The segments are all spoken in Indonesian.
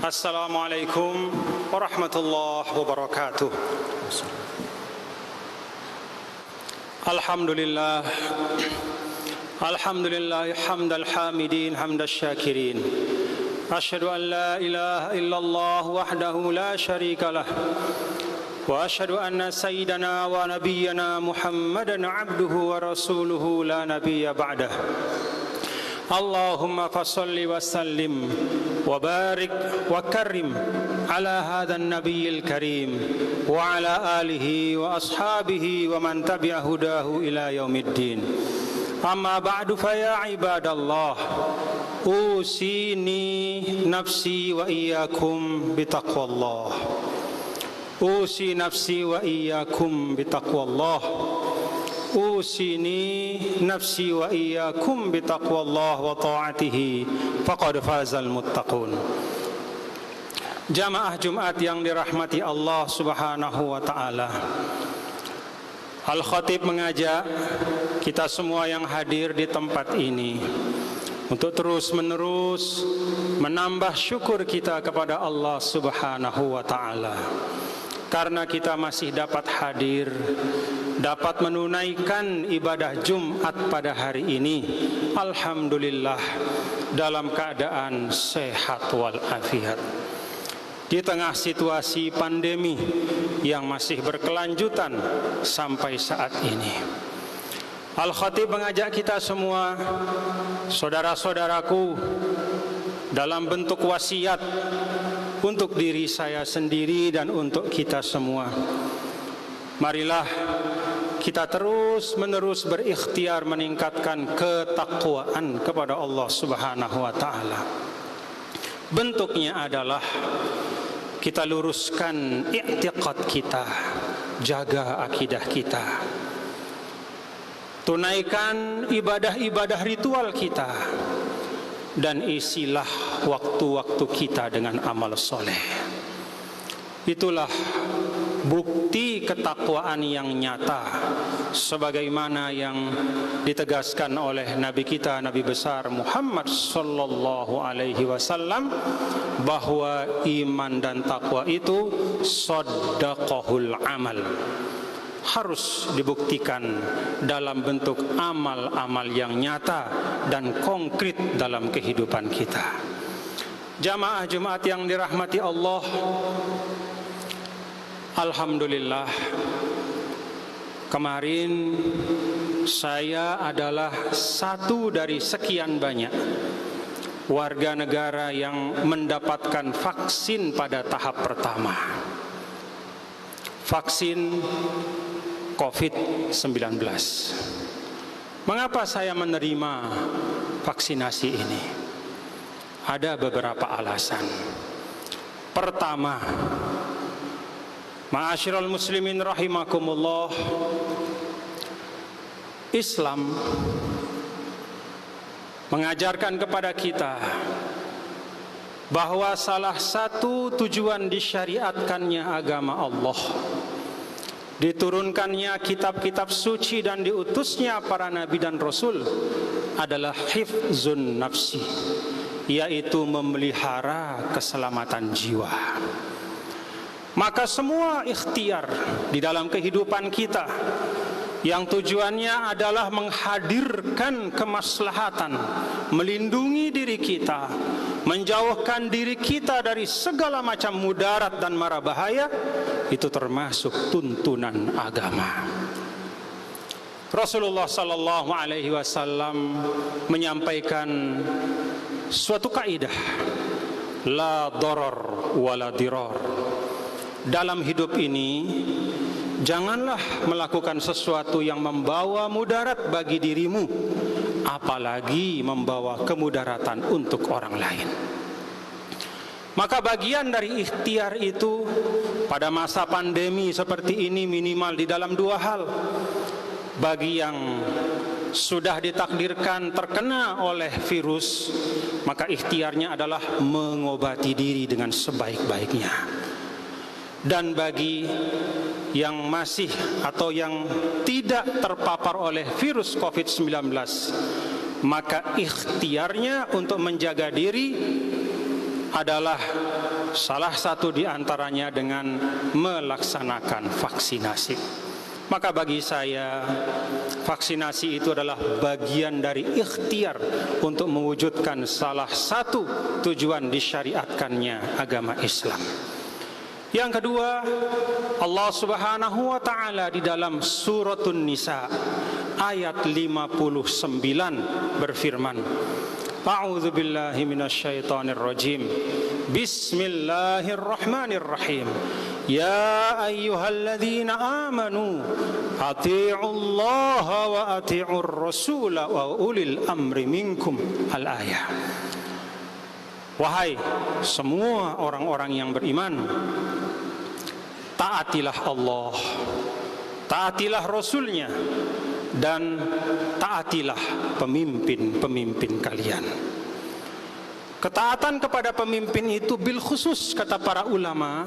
Assalamualaikum warahmatullahi wabarakatuh. Alhamdulillah, alhamdulillah hamdal hamidin hamdal syakirin. Asyhadu an la ilaha illallah wahdahu la syarika lah. Wa asyhadu anna sayyidana wa nabiyyana Muhammadan abduhu wa rasuluhu la nabiyya ba'dah. Allahumma fassalli wa sallim wa barik wa karrim ala hadhan nabiyil karim wa ala alihi wa ashabihi wa man tabi'a hudahu ila yaumiddin. Amma ba'du fa ya ibadallah, usini nafsi wa iyyakum bitaqwallah. Usi nafsi wa iyyakum bitaqwallah. Usini nafsi wa iyyakum bitaqwallah wa ta'atihi faqad fazal muttaqun. Jamaah Jumat yang dirahmati Allah Subhanahu wa taala. Al-Khatib mengajak kita semua yang hadir di tempat ini untuk terus-menerus menambah syukur kita kepada Allah Subhanahu wa taala. Karena kita masih dapat hadir, dapat menunaikan ibadah Jumat pada hari ini, alhamdulillah, dalam keadaan sehat walafiat. Di tengah situasi pandemi yang masih berkelanjutan sampai saat ini, Al-Khatib mengajak kita semua, saudara-saudaraku, dalam bentuk wasiat untuk diri saya sendiri dan untuk kita semua. Marilah kita terus-menerus berikhtiar meningkatkan ketakwaan kepada Allah Subhanahu wa taala. Bentuknya adalah kita luruskan i'tiqad kita, jaga akidah kita, tunaikan ibadah-ibadah ritual kita, dan isilah waktu-waktu kita dengan amal soleh. Itulah bukti ketakwaan yang nyata, sebagaimana yang ditegaskan oleh Nabi kita, Nabi besar Muhammad sallallahu alaihi wasallam, bahwa iman dan takwa itu shaddaqahul amal, harus dibuktikan dalam bentuk amal-amal yang nyata dan konkret dalam kehidupan kita. Jamaah Jumat yang dirahmati Allah, alhamdulillah, kemarin saya adalah satu dari sekian banyak warga negara yang mendapatkan vaksin pada tahap pertama, vaksin COVID-19. Mengapa saya menerima vaksinasi ini? Ada beberapa alasan. Pertama, ma'asyiral muslimin rahimakumullah, Islam mengajarkan kepada kita bahwa salah satu tujuan disyariatkannya agama Allah, diturunkannya kitab-kitab suci dan diutusnya para nabi dan rasul adalah hifzun nafsi, yaitu memelihara keselamatan jiwa. Maka semua ikhtiar di dalam kehidupan kita yang tujuannya adalah menghadirkan kemaslahatan, melindungi diri kita, menjauhkan diri kita dari segala macam mudarat dan mara bahaya, itu termasuk tuntunan agama. Rasulullah sallallahu alaihi wasallam menyampaikan suatu kaidah, la darar wala dirar. Dalam hidup ini, janganlah melakukan sesuatu yang membawa mudarat bagi dirimu, apalagi membawa kemudaratan untuk orang lain. Maka bagian dari ikhtiar itu pada masa pandemi seperti ini minimal di dalam dua hal. Bagi yang sudah ditakdirkan terkena oleh virus, maka ikhtiarnya adalah mengobati diri dengan sebaik-baiknya. Dan bagi yang masih atau yang tidak terpapar oleh virus COVID-19, maka ikhtiarnya untuk menjaga diri adalah salah satu di antaranya dengan melaksanakan vaksinasi. Maka bagi saya, vaksinasi itu adalah bagian dari ikhtiar untuk mewujudkan salah satu tujuan disyariatkannya agama Islam. Yang kedua, Allah Subhanahu wa taala di dalam Suratun Nisa ayat 59 berfirman, A'udzu billahi minasyaitonir rajim. Bismillahirrahmanirrahim. Ya ayyuhalladzina amanu athi'ullaha wa athi'ur rasula wa ulil amri minkum. Al-ayah. Wahai semua orang-orang yang beriman, taatilah Allah, taatilah Rasulnya, dan taatilah pemimpin-pemimpin kalian. Ketaatan kepada pemimpin itu bil khusus kata para ulama,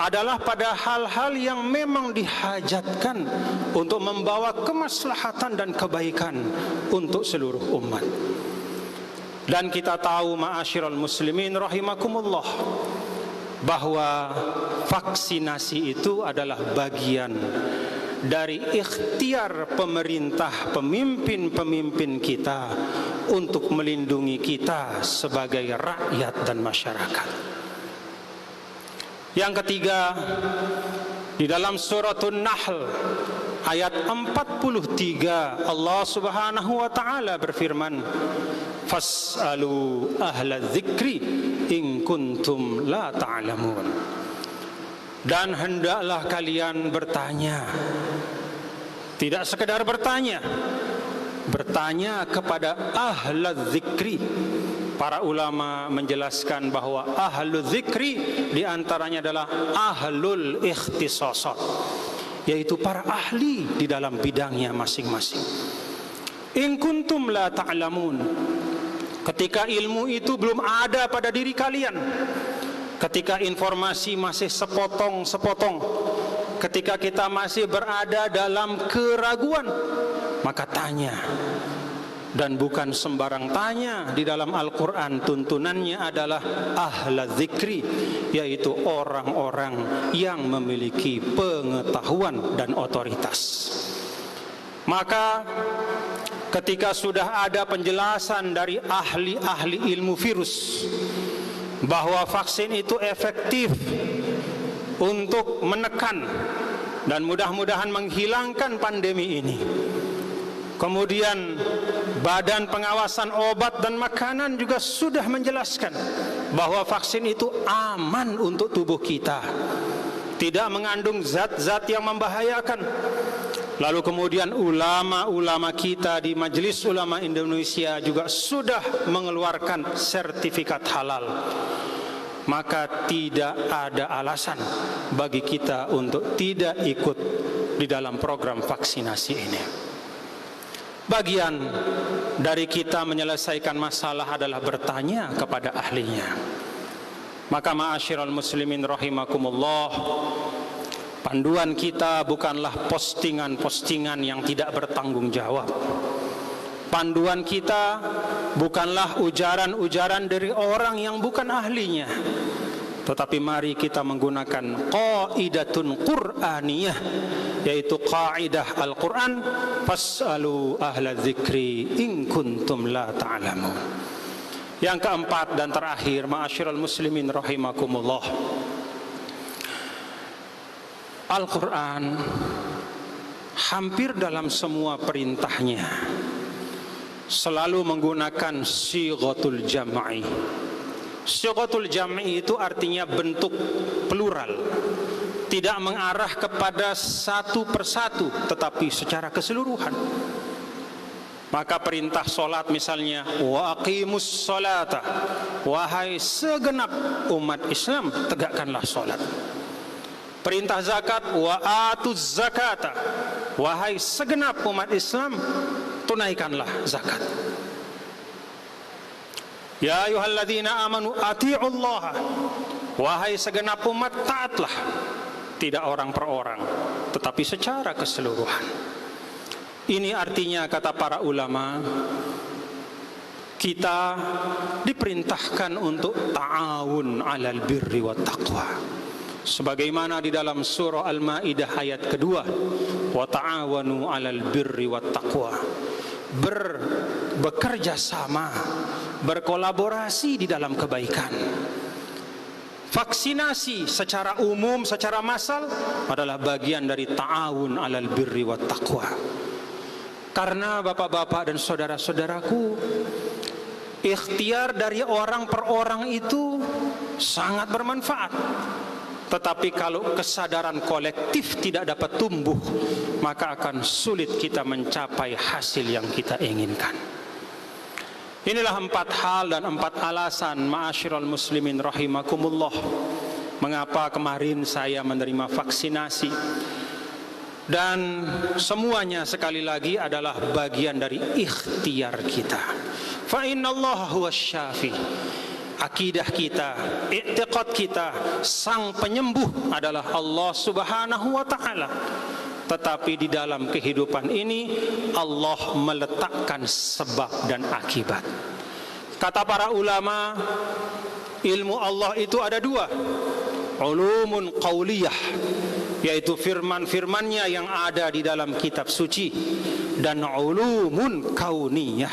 adalah pada hal-hal yang memang dihajatkan untuk membawa kemaslahatan dan kebaikan untuk seluruh umat. Dan kita tahu ma'asyiral muslimin rahimakumullah, bahwa vaksinasi itu adalah bagian dari ikhtiar pemerintah, pemimpin-pemimpin kita untuk melindungi kita sebagai rakyat dan masyarakat. Yang ketiga, di dalam Suratun Nahl ayat 43 Allah Subhanahu wa taala berfirman, Fas'alu ahla dzikri in kuntum la ta'lamun. Dan hendaklah kalian bertanya, tidak sekedar bertanya, bertanya kepada ahla dzikri. Para ulama menjelaskan bahwa ahlu dzikri diantaranya adalah ahlul ikhtisasat, yaitu para ahli di dalam bidangnya masing-masing. In kuntum la ta'lamun, ketika ilmu itu belum ada pada diri kalian, ketika informasi masih sepotong-sepotong, ketika kita masih berada dalam keraguan, maka tanya. Dan bukan sembarang tanya. Di dalam Al-Quran tuntunannya adalah ahla dzikri, yaitu orang-orang yang memiliki pengetahuan dan otoritas. Maka ketika sudah ada penjelasan dari ahli-ahli ilmu virus bahwa vaksin itu efektif untuk menekan dan mudah-mudahan menghilangkan pandemi ini, kemudian Badan Pengawasan Obat dan Makanan juga sudah menjelaskan bahwa vaksin itu aman untuk tubuh kita, tidak mengandung zat-zat yang membahayakan. Lalu kemudian ulama-ulama kita di Majelis Ulama Indonesia juga sudah mengeluarkan sertifikat halal. Maka tidak ada alasan bagi kita untuk tidak ikut di dalam program vaksinasi ini. Bagian dari kita menyelesaikan masalah adalah bertanya kepada ahlinya. Maka ma'asyiral muslimin rahimakumullah, panduan kita bukanlah postingan-postingan yang tidak bertanggung jawab. Panduan kita bukanlah ujaran-ujaran dari orang yang bukan ahlinya. Tetapi mari kita menggunakan qaidatun Qur'aniyah, yaitu kaidah Al-Quran, Fas'alu ahla dzikri in kuntum la ta'lamun. Yang keempat dan terakhir, ma'asyiral muslimin rahimakumullah, Al-Quran hampir dalam semua perintahnya selalu menggunakan sighatul jam'i. Sighatul jam'i itu artinya bentuk plural, tidak mengarah kepada satu persatu tetapi secara keseluruhan. Maka perintah solat misalnya, wa aqimus solata, wahai segenap umat Islam tegakkanlah solat. Perintah zakat, wa atuz zakata, wahai segenap umat Islam tunaikanlah zakat. Ya ayyuhalladzina amanu ati'ullaha, wahai segenap umat taatlah, tidak orang per orang tetapi secara keseluruhan. Ini artinya kata para ulama, kita diperintahkan untuk ta'awun 'alal birri wat taqwa. Sebagaimana di dalam surah Al-Maidah ayat kedua, wa ta'awanu 'alal birri wat taqwa. Bekerja sama, berkolaborasi di dalam kebaikan. Vaksinasi secara umum, secara massal adalah bagian dari ta'awun 'alal birri wat taqwa. Karena bapak-bapak dan saudara-saudaraku, ikhtiar dari orang per orang itu sangat bermanfaat. Tetapi kalau kesadaran kolektif tidak dapat tumbuh, maka akan sulit kita mencapai hasil yang kita inginkan. Inilah 4 hal dan 4 alasan, ma'asyiral muslimin rahimakumullah, mengapa kemarin saya menerima vaksinasi. Dan semuanya sekali lagi adalah bagian dari ikhtiar kita. Fa innallaha huwas syafi. Akidah kita, i'tiqad kita, sang penyembuh adalah Allah Subhanahu wa taala. Tetapi di dalam kehidupan ini Allah meletakkan sebab dan akibat. Kata para ulama, ilmu Allah itu ada 2. Ulumun qauliyah, yaitu firman-firmannya yang ada di dalam kitab suci, dan ulumun kauniyah,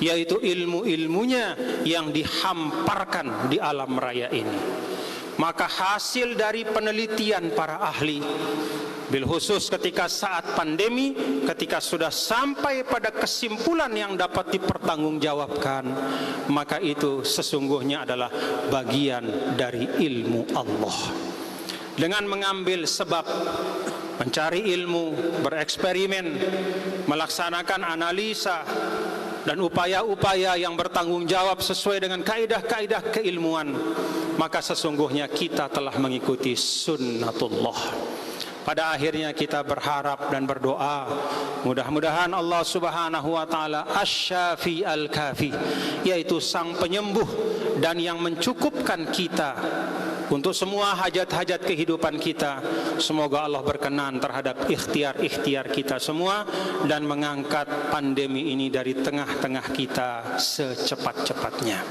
yaitu ilmu-ilmunya yang dihamparkan di alam raya ini. Maka hasil dari penelitian para ahli, bil khusus ketika saat pandemi, ketika sudah sampai pada kesimpulan yang dapat dipertanggungjawabkan, maka itu sesungguhnya adalah bagian dari ilmu Allah. Dengan mengambil sebab, mencari ilmu, bereksperimen, melaksanakan analisa dan upaya-upaya yang bertanggung jawab sesuai dengan kaidah-kaidah keilmuan, maka sesungguhnya kita telah mengikuti sunnatullah. Pada akhirnya kita berharap dan berdoa, mudah-mudahan Allah Subhanahu wa taala asy-syafi al-kafi, yaitu sang penyembuh dan yang mencukupkan kita untuk semua hajat-hajat kehidupan kita. Semoga Allah berkenan terhadap ikhtiar-ikhtiar kita semua dan mengangkat pandemi ini dari tengah-tengah kita secepat-cepatnya.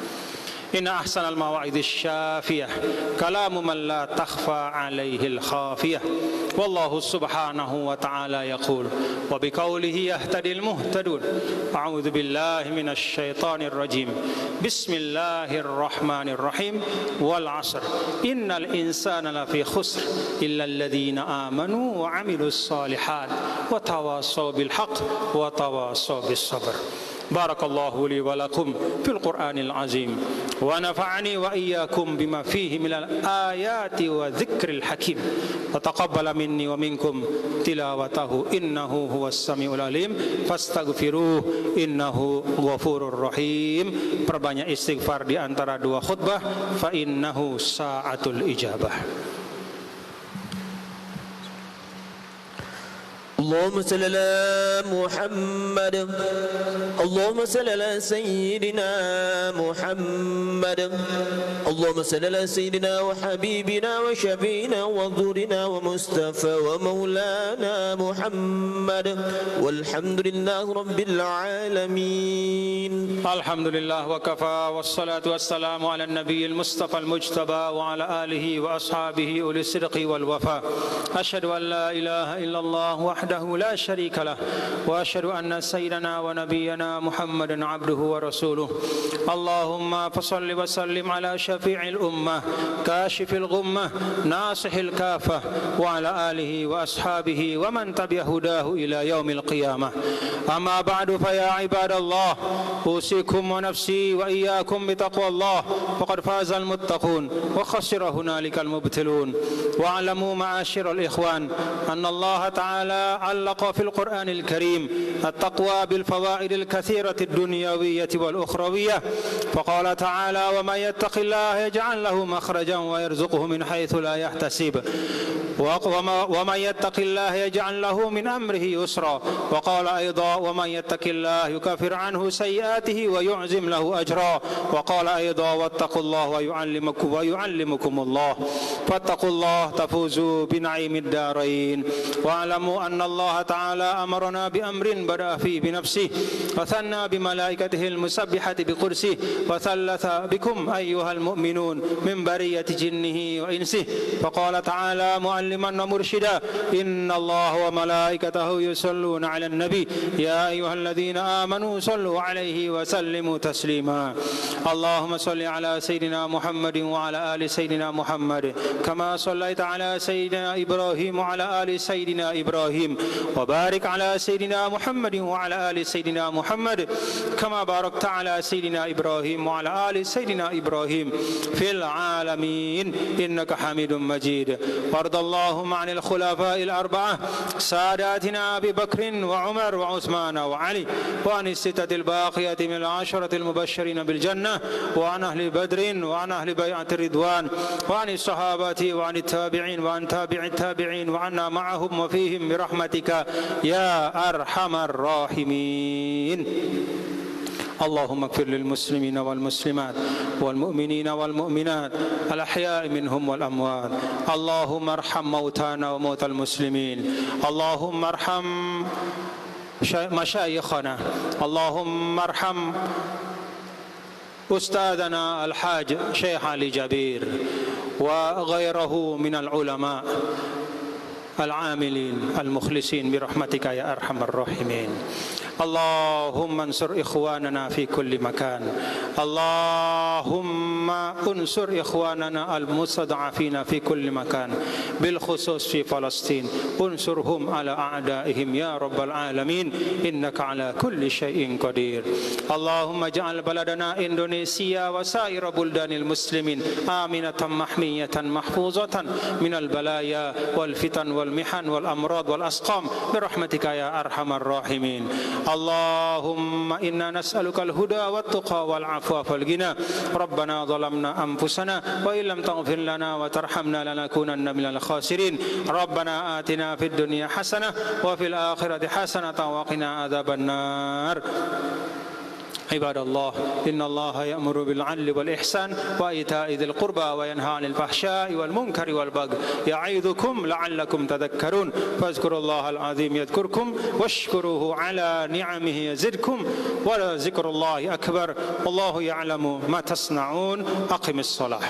Inna ahsanal mawa'idhish syafiyah kalamu man la takhfa alaihil khafiyah. Wallahu subhanahu wa ta'ala yaqul wa biqaulihi yahtadil muhtadun. A'udzu billahi minasy syaithanir rajim. Bismillahirrahmanirrahim. Wal 'asr. Innal insana lafi khusr illa alladhina amanu wa 'amilus shalihat wa tawassaw bil haqq wa tawassaw bis sabr. Barakallahu li wa lakum fil Qur'anil azim wa nafa'ani wa iyyakum bima fihi minal ayati wa dzikril hakim wa taqabbala minni wa minkum tilawatahu innahu huwas samiul alim fastaghfiruh innahu ghafurur rahim. Perbanyak istighfar di antara 2 khutbah, fa innahu sa'atul ijabah. اللهم صل على محمد اللهم صل على سيدنا محمد اللهم صل على سيدنا وحبيبنا وشفينا وظهورنا ومصطفى ومولانا محمد والحمد لله رب العالمين. الحمد لله وكفى والصلاة والسلام على النبي المصطفى المجتبى وعلى آله وأصحابه أولي الصدق والوفاء. أشهد أن لا إله إلا الله وحده لا شريك له وأشهد أن سيدنا ونبينا محمدا عبده ورسوله. اللهم فصل وسلم على شفيع الأمة كاشف الغمة ناصح الكافة وعلى آله وأصحابه ومن تبع هداه إلى يوم القيامة. أما بعد فيا عباد الله أوصيكم ونفسي وإياكم بتقوى الله فقد فاز المتقون وخسر هنالك المبتلون. واعلموا معاشر الإخوان أن الله تعالى علق في القرآن الكريم التقوى بالفوائد الكثيرة الدنيوية والأخروية، فقال تعالى ومن يتق الله يجعل له مخرجا ويرزقه من حيث لا يحتسب ومن يتق الله يجعل له من أمره يسرا. وقال أيضا ومن يتق الله يكفر عنه سيئاته ويعزم له أجرا. وقال أيضا واتقوا الله ويعلمكم الله. فاتقوا الله تفوزوا بنعيم الدارين. واعلموا أن الله تعالى أمرنا بأمر بدأ فيه بنفسه وثنى بملائكته المسبحة بقدسه وثلث بكم أيها المؤمنون من برية جنه وإنسه، فقال تعالى معلما ومرشدا: إن الله وملائكته يصلون على النبي يا أيها الذين آمنوا صلوا عليه وسلموا تسليما. اللهم صل على سيدنا محمد وعلى آل سيدنا محمد كما صليت على سيدنا إبراهيم وعلى آل سيدنا إبراهيم، وبارك على سيدنا محمد وعلى آل سيدنا محمد كما باركت على سيدنا إبراهيم وعلى آل سيدنا إبراهيم في العالمين إنك حميد مجيد. وارض اللهم عن الخلفاء الأربعة ساداتنا أبي بكر وعمر وعثمان وعلي، وعن الستة الباقية من العشرة المبشرين بالجنة، وعن أهل بدر وعن أهل بيعة الرضوان، وعن الصحابة وعن التابعين وعن تابع التابعين وعنا معهم وفيهم برحمتك يا أرحم الراحمين. اللهم اغفر للمسلمين والمسلمات والمؤمنين والمؤمنات الأحياء منهم والأموات. اللهم ارحم موتانا وموتى المسلمين. اللهم ارحم مشايخنا. اللهم ارحم أستاذنا الحاج شيخ علي جبير وغيره من العلماء العاملين المخلصين برحمتك يا أرحم الراحمين. اللهم انصر إخواننا في كل مكان. اللهم انصر إخواننا المستضعفين في كل مكان، بالخصوص في فلسطين. انصرهم على أعدائهم يا رب العالمين إنك على كل شيء قدير. اللهم اجعل بلدنا إندونيسيا وسائر بلدان المسلمين آمنة محمية محفوظة من البلايا والفتن والمحن والأمراض والأسقام برحمتك يا أرحم الراحمين. اللهم إنا نسألك الهدى والتقى والعفو والغنى. ربنا ظلمنا أنفسنا وإن لم تغفر لنا وترحمنا لنكونن من الخاسرين. ربنا آتنا في الدنيا حسنة وفي الآخرة حسنة وقنا عذاب النار. عباد الله، إن الله يأمر بالعدل والإحسان وإيتاء ذي القربى وينهى عن الفحشاء والمنكر والبغي يعظكم لعلكم تذكرون. فاذكروا الله العظيم يذكركم واشكروه على نعمه يزدكم ولذكر الله أكبر والله يعلم ما تصنعون. أقم الصلاة.